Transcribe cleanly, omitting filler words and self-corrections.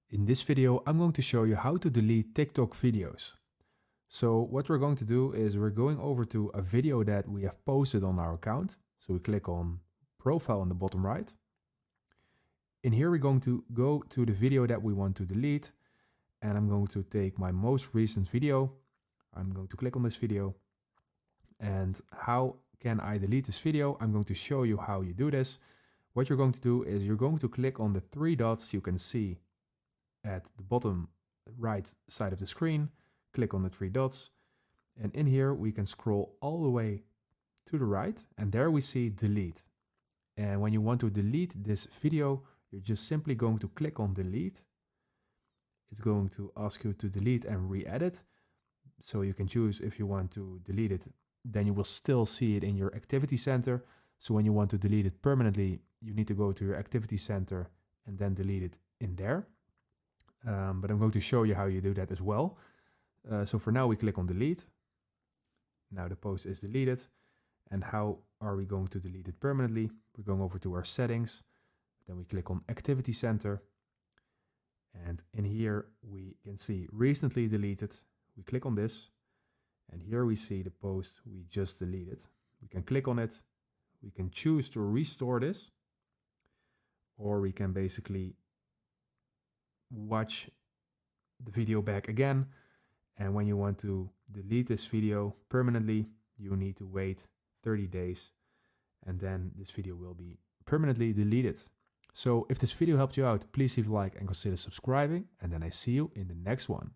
In this video, I'm going to show you how to delete TikTok videos. So what we're going to do is we're going over to a video that we have posted on our account. So we click on profile on the bottom right. In here, we're going to go to the video that we want to delete. And I'm going to take my most recent video. I'm going to click on this video. And how can I delete this video? I'm going to show you how you do this. What you're going to do is you're going to click on the three dots you can see at the bottom right side of the screen. Click on the three dots, and in here we can scroll all the way to the right, and there we see delete. And when you want to delete this video, you're just simply going to click on delete. It's going to ask you to delete and re-edit, so you can choose if you want to delete it. Then you will still see it in your activity center. So when you want to delete it permanently, you need to go to your activity center and then delete it in there. But I'm going to show you how you do that as well. So for now we click on delete. Now the post is deleted. And how are we going to delete it permanently? We're going over to our settings. Then we click on activity center. And in here we can see recently deleted. We click on this. And here we see the post we just deleted. We can click on it. We can choose to restore this. Or we can basically watch the video back again. And when you want to delete this video permanently, you need to wait 30 days and then this video will be permanently deleted. So if this video helped you out, please leave a like and consider subscribing, and then I see you in the next one.